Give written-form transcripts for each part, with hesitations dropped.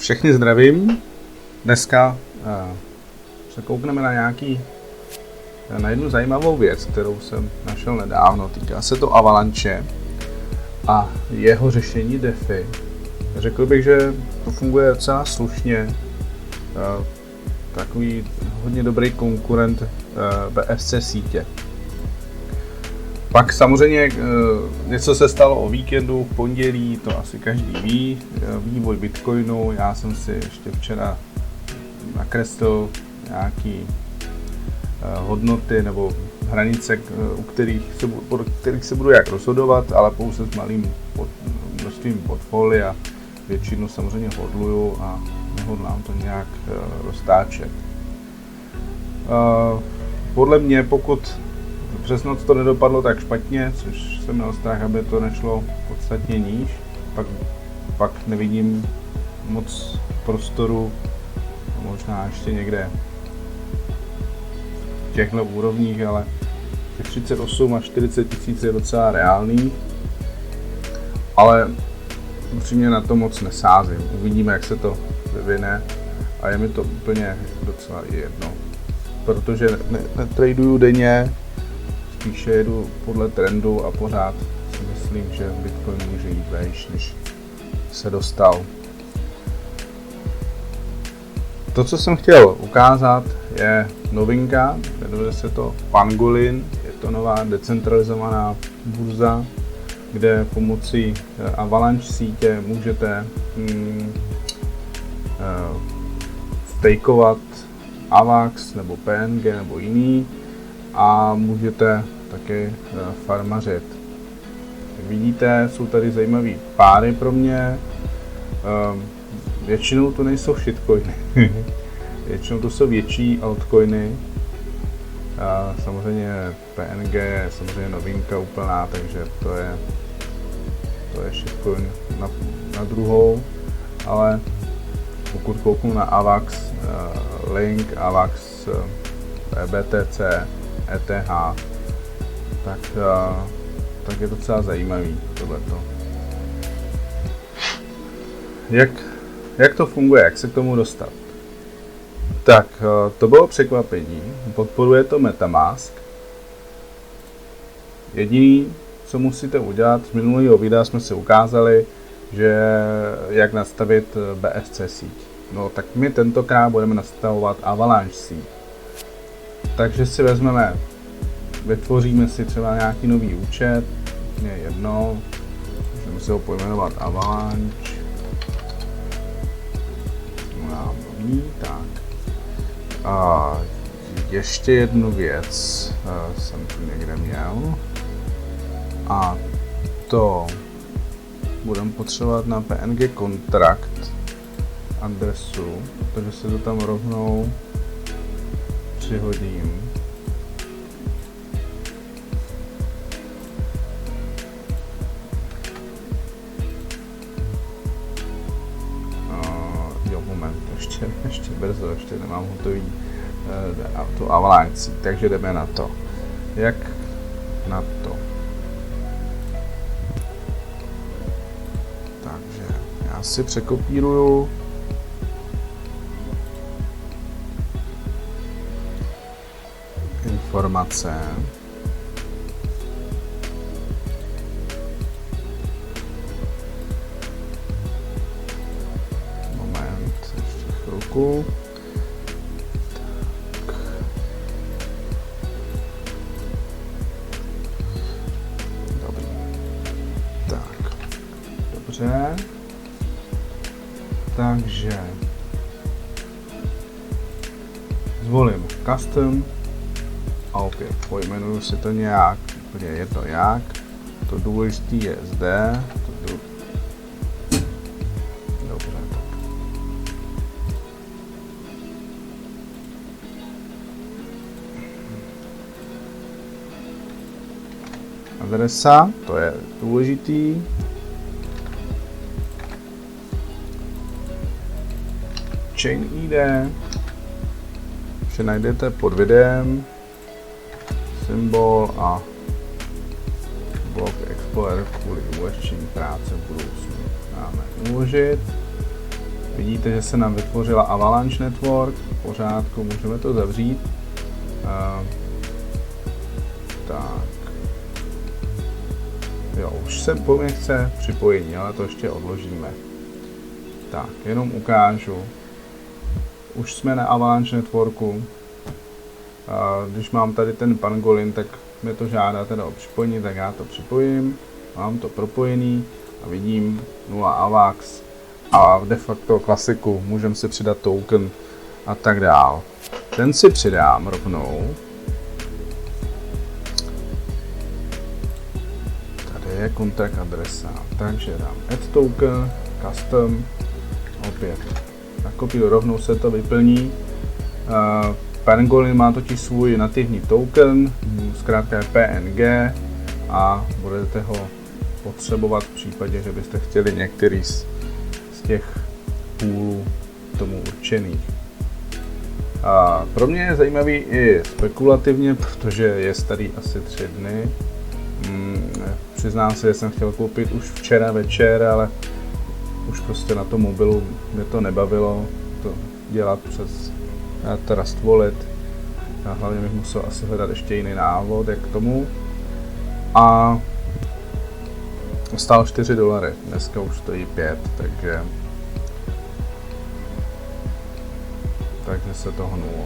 Všechny zdravím. Dneska se koukneme na jednu zajímavou věc, kterou jsem našel nedávno. Týká se to Avalanche a jeho řešení DeFi. Řekl bych, že to funguje docela slušně. Takový hodně dobrý konkurent BSC sítě. Pak samozřejmě něco se stalo o víkendu, v pondělí, to asi každý ví, vývoj Bitcoinu. Já jsem si ještě včera nakreslil nějaký hodnoty nebo hranice, podle kterých se budu jak rozhodovat, ale pouze s malým množstvím portfolia. Většinu samozřejmě hodluju a nehodlám to nějak roztáčet. Podle mě, pokud přes noc to nedopadlo tak špatně, což jsem měl strach, aby to nešlo podstatně níž, pak nevidím moc prostoru, možná ještě někde v těchto úrovních, ale těch 38 až 40 tisíc je docela reálný, ale upřímně na to moc nesázím. Uvidíme, jak se to vyvine a je mi to úplně docela jedno, protože netraduju denně, spíše jedu podle trendu a pořád si myslím, že Bitcoin může jít vejš, než se dostal. To, co jsem chtěl ukázat, je novinka, jmenuje se to Pangolin, je to nová decentralizovaná burza, kde pomocí Avalanche sítě můžete stakeovat AVAX nebo PNG nebo jiný a můžete také farmařit. Jak vidíte, jsou tady zajímavé páry pro mě. Většinou to nejsou shitcoiny. Většinou to jsou větší altcoiny. Samozřejmě PNG je samozřejmě novinka úplná, takže to je shitcoin na druhou. Ale pokud kouknu na AVAX, Link, AVAX, BTC, ETH, tak je to docela zajímavý tohleto. Jak to funguje, jak se k tomu dostat? Tak, to bylo překvapení, podporuje to MetaMask. Jediný, co musíte udělat, z minulého videa jsme si ukázali, že jak nastavit BSC síť. No tak my tentokrát budeme nastavovat Avalanche síť. Takže si vytvoříme si třeba nějaký nový účet, je jedno, můžeme si ho pojmenovat Avalanche. Tak. A ještě jednu věc jsem tu někde měl. A to budeme potřebovat na PNG kontrakt adresu, takže se to tam rovnou přihodím. Ještě brzo, ještě nemám hotový tu Avalanche, takže jdeme na to. Jak na to? Takže já si překopíruju informace. Dobrý. Tak. Dobře. Takže zvolím custom a opět pojmenuju si to nějak, úplně jedno jak. To důležité je zde. Adresa, to je důležitý. Chain ID, vše najdete pod videem, symbol a blok Explorer kvůli ulehčení práce v budoucnu. Dáme uložit. Vidíte, že se nám vytvořila Avalanche Network, v pořádku, můžeme to zavřít. Tak. Jo, už se po mně chce připojení, ale to ještě odložíme. Tak, jenom ukážu. Už jsme na Avalanche Networku. Když mám tady ten pangolin, tak mě to žádá teda o připojení, tak já to připojím. Mám to propojený a vidím 0 AVAX a de facto klasiku, můžeme si přidat token a tak dál. Ten si přidám rovnou. Tady je kontakt adresa, takže dám add token, custom, opět nakopíruji, rovnou se to vyplní. Pangolin má totiž svůj nativní token, zkrátka je PNG a budete ho potřebovat v případě, že byste chtěli některý z těch půlů tomu určených. A pro mě je zajímavý i spekulativně, protože je starý asi 3 dny. Přiznám se, že jsem chtěl koupit už včera večer, ale už prostě na tom mobilu mě to nebavilo to dělat přes Trust Wallet. A hlavně bych musel asi hledat ještě jiný návod, jak k tomu. A stál $4, dneska už stojí 5, takže se to hnulo.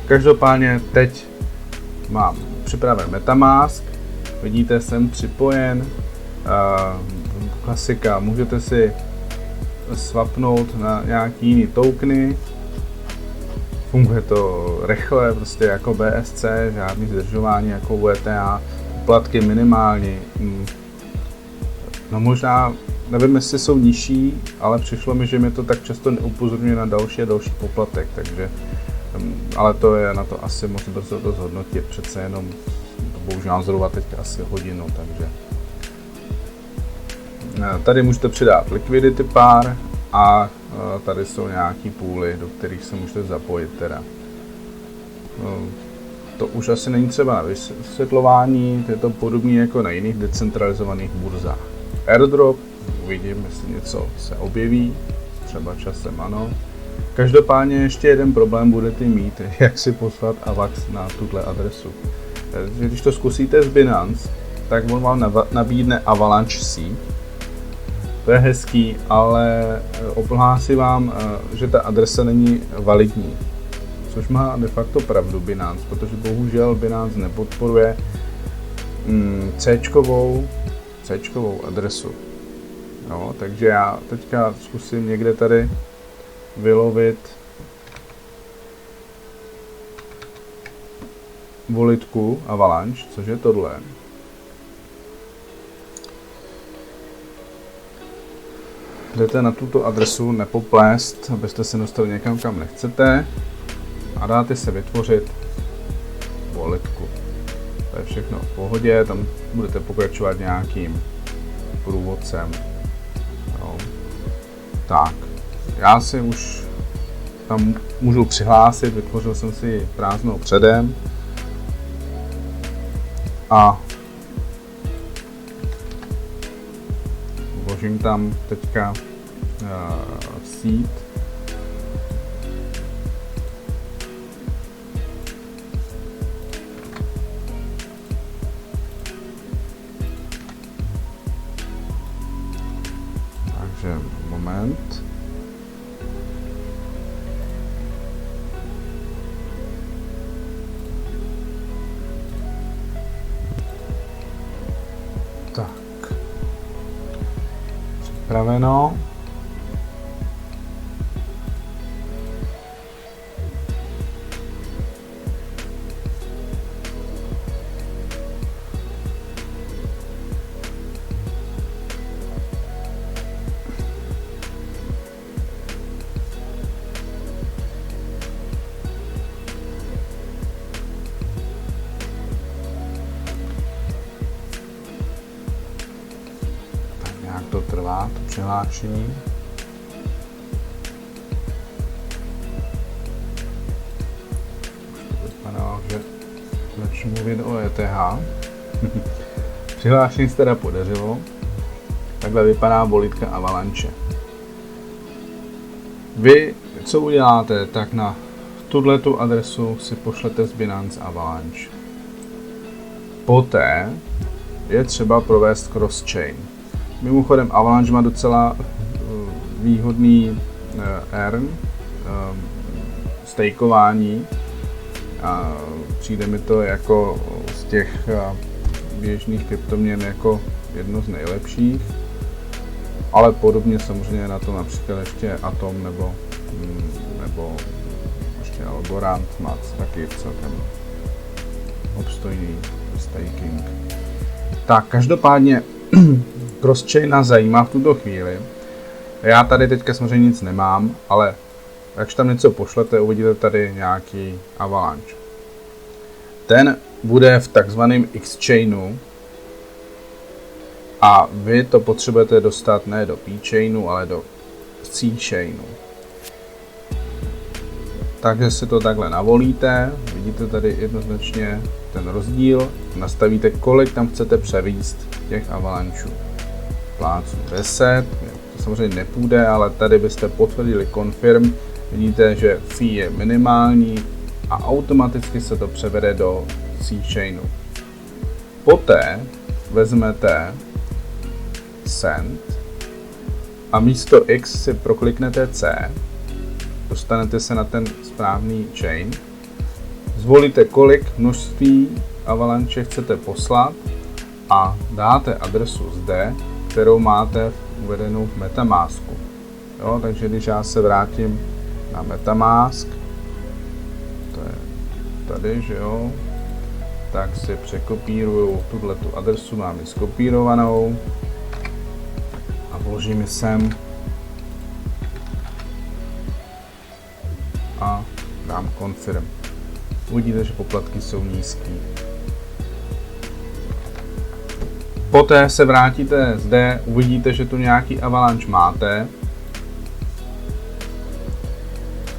Každopádně teď mám připraven Metamask, vidíte, jsem připojen, klasika, můžete si swapnout na nějaký jiný tokeny, funguje to rychle, prostě jako BSC, žádný zdržování jako VTA, poplatky minimální. No možná, nevím, jestli jsou nižší, ale přišlo mi, že mě to tak často neupozorňuje na další a další poplatek, takže, ale to je na to asi moc brzo to zhodnotit, přece jenom, to bohužel mám zhruba teď asi hodinu, takže. Tady můžete přidat liquidity pár a tady jsou nějaký půly, do kterých se můžete zapojit teda. To už asi není třeba na vysvětlování, je to podobné jako na jiných decentralizovaných burzách. Airdrop, uvidím, jestli něco se objeví, třeba časem ano. Každopádně ještě jeden problém budete mít, jak si poslat AVAX na tuhle adresu. Takže když to zkusíte z Binance, tak on vám nabídne Avalanche síť. To je hezký, ale ohlásí vám, že ta adresa není validní. Což má de facto pravdu Binance, protože bohužel Binance nepodporuje C-čkovou adresu. No, takže já teďka zkusím někde tady vylovit volitku Avalanche, což je tohle. Jdete na tuto adresu, nepoplést, abyste se dostali někam, kam nechcete, a dáte se vytvořit volitku. To je všechno v pohodě, tam budete pokračovat nějakým průvodcem. No. Tak, já si už tam můžu přihlásit, vytvořil jsem si prázdnou předem a vložím tam teďka síť. Takže moment. Tak. Připraveno. To trvá, to přihlášení. Už to vypadá, že začnu mluvit o ETH. Přihlášení se teda podařilo. Takhle vypadá volitka Avalanche. Vy, co uděláte, tak na tuhletu adresu si pošlete z Binance Avalanche. Poté je třeba provést cross-chain. Mimochodem Avalanche má docela výhodný earn, stakeování. A přijde mi to jako z těch běžných kryptoměn jako jedno z nejlepších. Ale podobně samozřejmě na to například ještě Atom nebo ještě Algorand má taky celkem obstojný staking. Tak, každopádně cross-chain nás zajímá v tuto chvíli. Já tady teďka samozřejmě nic nemám, ale když tam něco pošlete, uvidíte tady nějaký Avalanche. Ten bude v takzvaném X-chainu a vy to potřebujete dostat ne do P-chainu, ale do C-chainu. Takže si to takhle navolíte, vidíte tady jednoznačně ten rozdíl, nastavíte, kolik tam chcete převíst těch Avalancheů. Pláců 10, to samozřejmě nepůjde, ale tady byste potvrdili confirm, vidíte, že fee je minimální a automaticky se to převede do C-chainu. Poté vezmete send a místo X si prokliknete C, dostanete se na ten správný chain, zvolíte, kolik množství Avalanche chcete poslat a dáte adresu zde, kterou máte uvedenou v Metamasku. Jo, takže když já se vrátím na Metamask, to je tady, že jo, tak si překopíruju tuhletu adresu, mám ji skopírovanou a vložím ji sem a dám confirm. Uvidíte, že poplatky jsou nízké. Poté se vrátíte zde, uvidíte, že tu nějaký Avalanche máte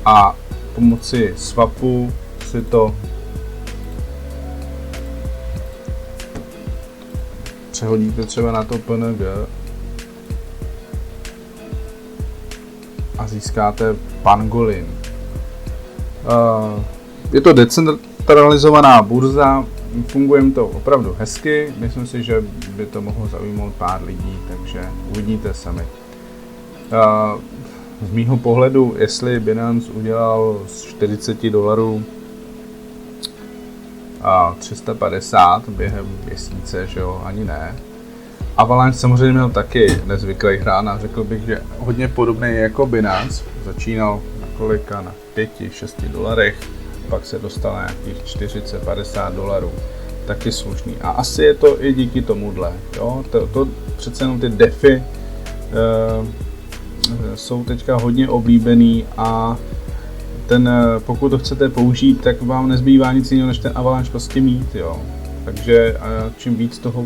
a pomocí swapu si to přehodíte třeba na to PNG a získáte Pangolin. Je to decentralizovaná burza, funguje to opravdu hezky, myslím si, že by to mohlo zaujmout pár lidí, takže uvidíte sami. Z mýho pohledu, jestli Binance udělal z $40 a 350 během měsíce, že jo, ani ne. Avalanche samozřejmě měl taky nezvyklý hrán a řekl bych, že hodně podobný jako Binance. Začínal na kolika, na $5-6, pak se dostal na nějakých $40-50. Taky slušný. A asi je to i díky tomuhle. Jo? To přece jenom ty DeFi jsou teďka hodně oblíbený a pokud to chcete použít, tak vám nezbývá nic jiného, než ten Avalanche prostě mít. Jo? Takže čím víc toho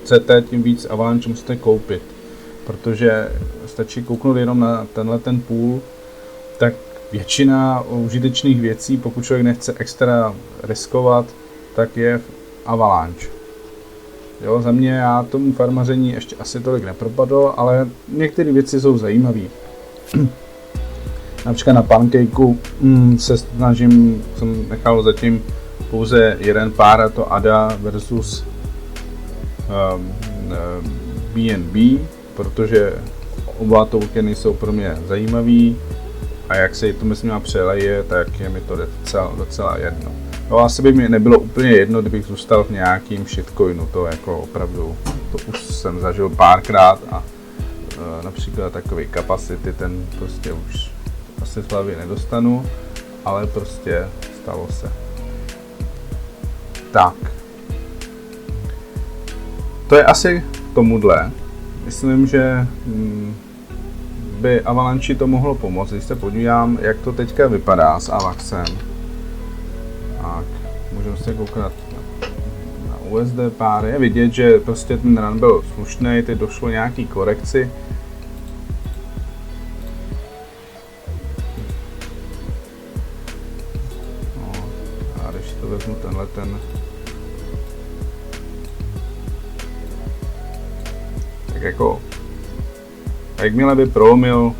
chcete, tím víc Avalanche musíte koupit. Protože stačí kouknout jenom na ten pool, tak většina užitečných věcí, pokud člověk nechce extra riskovat, tak je v Avalanche. Jo, za mě já tomu farmaření ještě asi tolik nepropadl, ale některé věci jsou zajímavé. Například na Pancakeu se snažím, jsem nechal zatím pouze jeden pár, a to ADA versus BNB, protože oba tokeny jsou pro mě zajímavý a jak se to myslím přeleje, tak je mi to docela jedno. No, asi by mi nebylo úplně jedno, kdybych zůstal v nějakým shitcoinu, to jako opravdu, to už jsem zažil párkrát a například takový Capacity, ten prostě už asi z hlavy nedostanu, ale prostě stalo se. Tak. To je asi tomuhle. Myslím, že by Avalanche to mohlo pomoct, když se podívám, jak to teďka vypadá s Avaxem. Tak, můžeme se koukat na USD páry. Je vidět, že prostě ten run byl slušný, teď došlo nějaký korekci. No, a když to vezmu ten tak jako jakmile by prolomil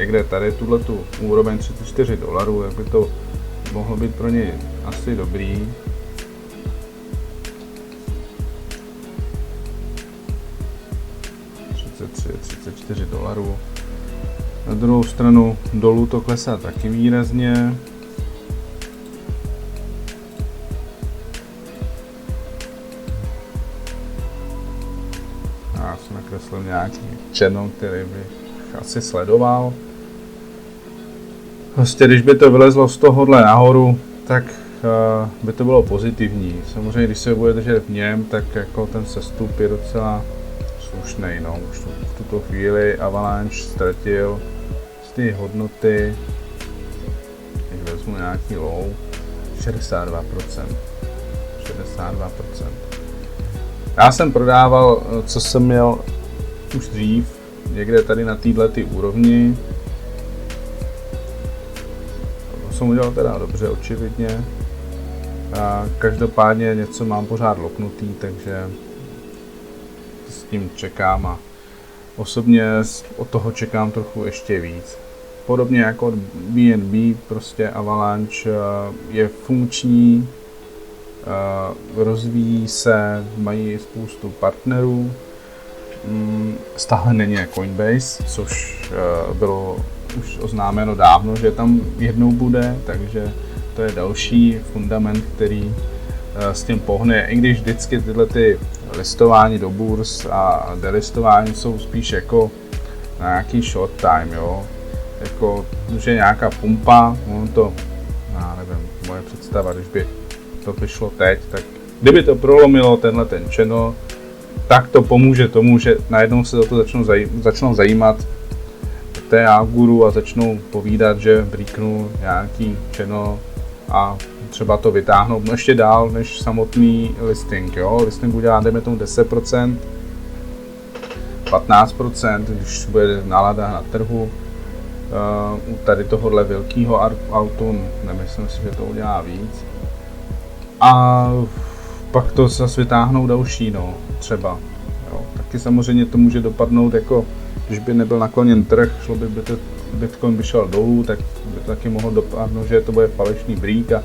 někde tady tuhletu úroveň $34, jak by to mohlo být pro ně asi dobrý. $34. Na druhou stranu dolů to klesá taky výrazně. Já jsem nakreslil nějaký channel, který bych asi sledoval. Prostě když by to vylezlo z tohohle nahoru, tak by to bylo pozitivní. Samozřejmě, když se bude držet v něm, tak jako ten sestup je docela slušnej, no. Už v tuto chvíli Avalanche ztratil z ty hodnoty, když vezmu nějaký low, 62%. Já jsem prodával, co jsem měl už dřív, někde tady na této úrovni. To jsem udělal teda dobře, očividně. A každopádně něco mám pořád loknutý, takže s tím čekám a osobně od toho čekám trochu ještě víc. Podobně jako od BNB, prostě Avalanche je funkční, rozvíjí se, mají spoustu partnerů. Stále není Coinbase, což bylo už oznámeno dávno, že tam jednou bude, takže to je další fundament, který s tím pohne, i když vždycky tyhle ty listování do burs a delistování jsou spíš jako na nějaký short time, jo. Jako, že nějaká pumpa, to, já nevím, moje představa, když by to vyšlo teď, tak kdyby to prolomilo tenhle ten channel, tak to pomůže tomu, že najednou se za to začnou zajímat TA guru a začnou povídat, že brýknul nějaký channel a třeba to vytáhnout ještě dál než samotný listing, jo. Listing udělá, dejme tomu 10%, 15%, když bude nálada na trhu. U tady tohohle velkého autu nemyslím si, že to udělá víc. A pak to zase vytáhnou další, no, třeba. Jo. Taky samozřejmě to může dopadnout jako, když by nebyl nakloněn trh, šlo by Bitcoin by šel dolů, tak by to taky mohlo dopadnout, že to bude falešný brýk a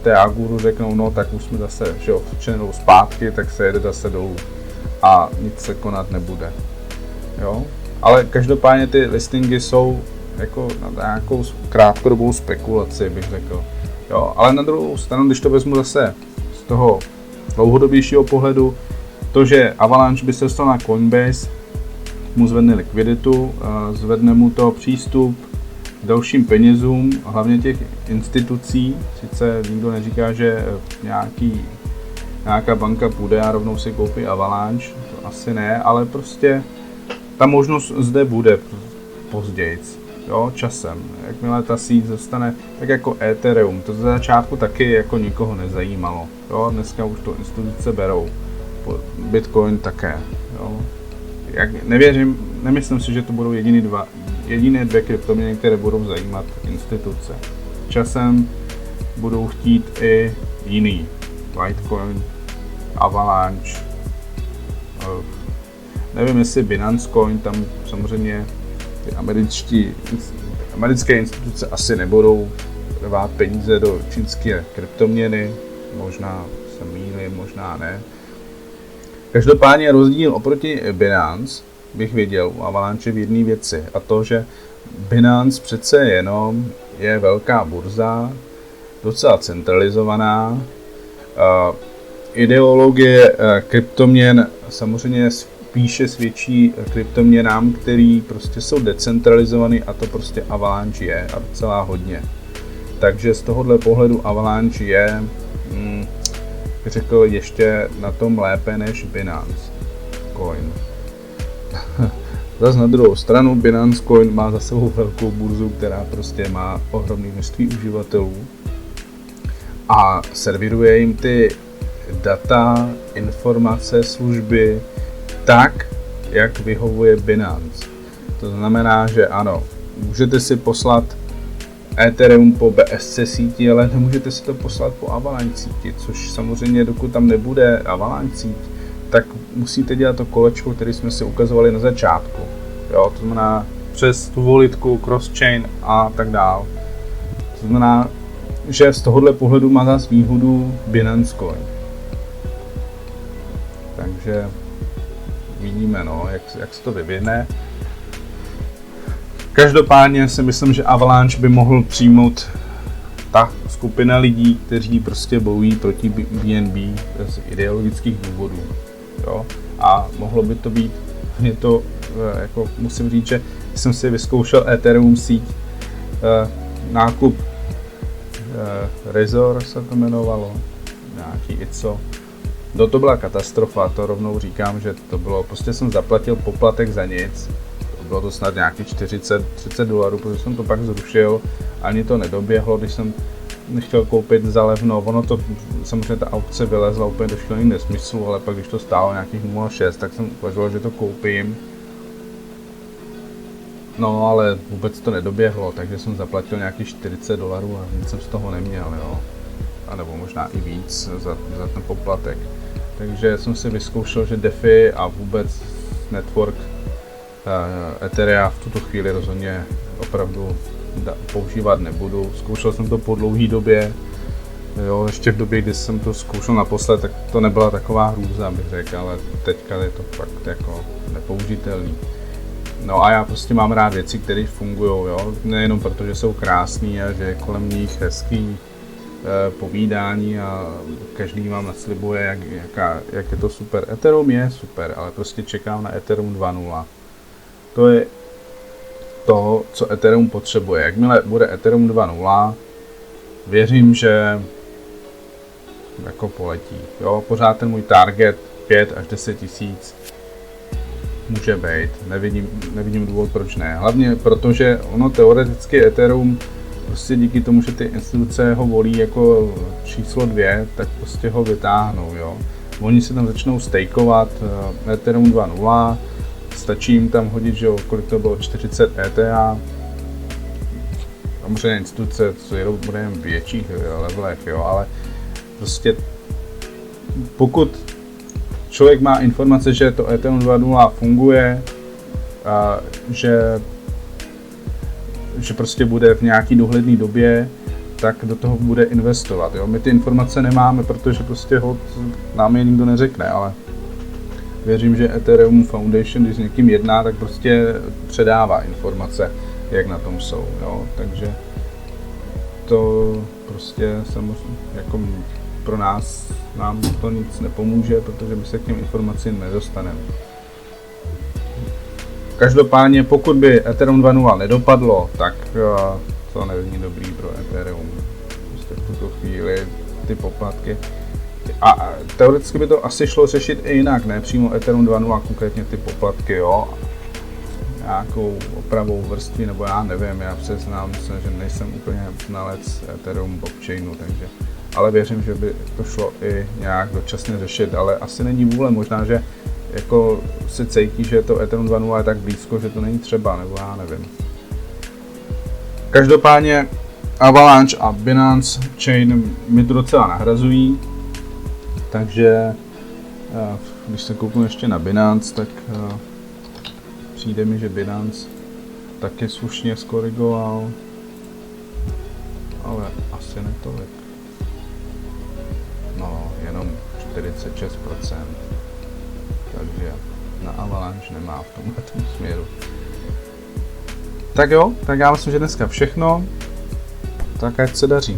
TA guru řeknou, no tak už jsme zase, že jo, v channelu zpátky, tak se jede zase dolů a nic se konat nebude. Jo. Ale každopádně ty listingy jsou jako na nějakou krátkodobou spekulaci, bych řekl. Jo, ale na druhou stranu, když to vezmu zase z toho dlouhodobějšího pohledu, to, že Avalanche by se dostal na Coinbase, mu zvedne likviditu, zvedne mu to přístup k dalším penězům, hlavně těch institucí. Sice nikdo neříká, že nějaká banka půjde a rovnou si koupí Avalanche, to asi ne, ale prostě ta možnost zde bude později, jo, časem. Jakmile ta síť zostane, tak jako Ethereum, to ze začátku taky jako nikoho nezajímalo. Jo, dneska už to instituce berou. Bitcoin také. Jo. Nemyslím si, že to budou jediné dvě kryptoměny, které budou zajímat instituce. Časem budou chtít i jiný. Litecoin, Avalanche, nevím, jestli Binance Coin, tam samozřejmě ty americké instituce asi nebudou dát peníze do čínské kryptoměny, možná se mýlím, možná ne. Každopádně rozdíl oproti Binance bych viděl u Avalanche v jedné věci, a to, že Binance přece jenom je velká burza, docela centralizovaná, ideologie kryptoměn samozřejmě spíše svědčí kryptoměnám, který prostě jsou decentralizovaný, a to prostě Avalanche je a docela hodně. Takže z tohohle pohledu Avalanche je, řekl, ještě na tom lépe než Binance Coin. Zase na druhou stranu Binance Coin má za sebou velkou burzu, která prostě má ohromné množství uživatelů a serviruje jim ty data, informace, služby tak, jak vyhovuje Binance. To znamená, že ano, můžete si poslat Ethereum po BSC síti, ale nemůžete si to poslat po Avalanche síti, což samozřejmě, dokud tam nebude Avalanche síť, tak musíte dělat to kolečko, které jsme si ukazovali na začátku. Jo, to znamená přes tu volitku, cross-chain a tak dál. To znamená, že z tohohle pohledu má zase výhodu Binance Coin. Takže vidíme, no, jak se to vyvine. Každopádně si myslím, že Avalanche by mohl přijmout ta skupina lidí, kteří prostě bojují proti BNB z ideologických důvodů. Jo? A mohlo by to být, mě to, jako musím říct, že jsem si vyzkoušel Ethereum síť, nákup Razor se to jmenovalo, nějaký ICO. To byla katastrofa, to rovnou říkám, že to bylo, prostě jsem zaplatil poplatek za nic. Bylo to snad nějakých 40-30 dolarů, protože jsem to pak zrušil, ani to nedoběhlo, když jsem nechtěl koupit za levno. Ono to, samozřejmě ta aukce vylezla úplně do šílených nesmyslů, ale pak když to stálo nějakých 0,6, tak jsem uvažoval, že to koupím. No ale vůbec to nedoběhlo, takže jsem zaplatil nějakých 40 dolarů a nic jsem z toho neměl, jo. A nebo možná i víc za ten poplatek. Takže jsem si vyzkoušel, že DeFi a vůbec network Etherea v tuto chvíli rozhodně opravdu používat nebudu. Zkoušel jsem to po dlouhé době, jo, ještě v době, kdy jsem to zkoušel naposled, tak to nebyla taková hrůza, bych řekl, ale teďka je to fakt jako nepoužitelný. No a já prostě mám rád věci, které fungují, jo, nejenom proto, že jsou krásný a že je kolem nich hezký povídání a každý vám naslibuje, jak je to super. Ethereum je super, ale prostě čekám na Ethereum 2.0. To je to, co Ethereum potřebuje. Jakmile bude Ethereum 2.0, věřím, že jako poletí. Jo, pořád ten můj target 5 až 10 tisíc může být. Nevidím důvod, proč ne. Hlavně protože ono teoreticky Ethereum prostě díky tomu, že ty instituce ho volí jako číslo 2, tak prostě ho vytáhnou, jo. Oni si tam začnou stakeovat Ethereum 2.0, stačí jim tam hodit, že jo, kolik to bylo, 40 ETA. Samozřejmě instituce, co jedou, bude jen v větších levelech, jo, ale prostě pokud člověk má informace, že to Ethereum 2.0 funguje, a že prostě bude v nějaký dohledné době, tak do toho bude investovat. Jo? My ty informace nemáme, protože prostě nám je nikdo neřekne, ale věřím, že Ethereum Foundation, když s někým jedná, tak prostě předává informace, jak na tom jsou. Jo? Takže to prostě samozřejmě jako pro nám to nic nepomůže, protože my se k těm informacím nedostaneme. Každopádně, pokud by Ethereum 2.0 nedopadlo, tak to není dobrý pro Ethereum. Prostě v tuto chvíli ty poplatky. A teoreticky by to asi šlo řešit i jinak, ne přímo Ethereum 2.0, konkrétně ty poplatky, jo. Nějakou opravou vrstvy, nebo já nevím, já přiznám se, že nejsem úplně znalec Ethereum blockchainu, takže. Ale věřím, že by to šlo i nějak dočasně řešit, ale asi není vůle, možná, že jako si cítí, že to Ethereum 2.0 je tak blízko, že to není třeba, nebo já nevím. Každopádně Avalanche a Binance Chain mi to docela nahrazují, takže když se kouknu ještě na Binance, tak přijde mi, že Binance taky slušně skorigoval, ale asi ne tolik. No, jenom 46%. Takže na Avalanche nemá v tomhle směru. Tak jo, tak já myslím, že dneska všechno. Tak ať se daří.